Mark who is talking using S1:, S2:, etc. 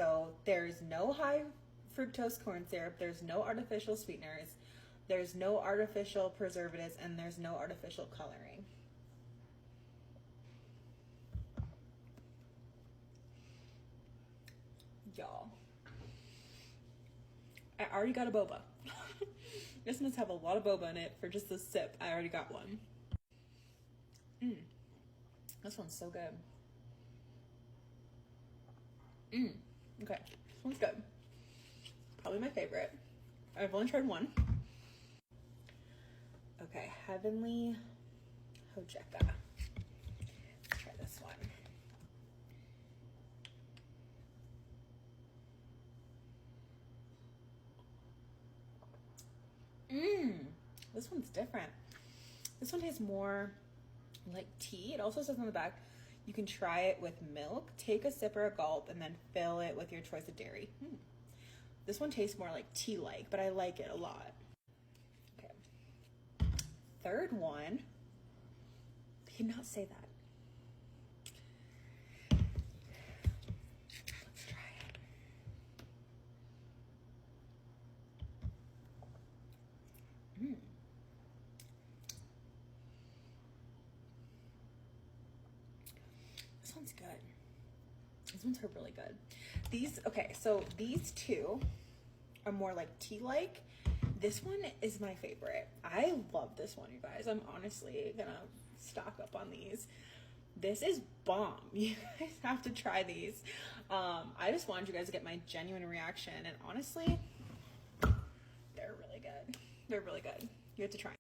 S1: So there's no high fructose corn syrup, there's no artificial sweeteners, there's no artificial preservatives, and there's no artificial coloring. Y'all, I already got a boba. This must have a lot of boba in it for just a sip. I already got one. This one's so good. Okay, this one's good. Probably my favorite. I've only tried one. Okay, Heavenly Hojeka. Let's try this one. This one's different. This one tastes more like tea. It also says on the back, you can try it with milk, take a sip or a gulp, and then fill it with your choice of dairy. This one tastes more like tea-like, but I like it a lot. Okay. Third one. I cannot say that. Let's try it. This one's good. These ones are really good. Okay, so these two are more like tea-like. This one is my favorite. I love this one, you guys. I'm honestly gonna stock up on these. This is bomb. You guys have to try these. I just wanted you guys to get my genuine reaction, and honestly, they're really good. They're really good. You have to try them.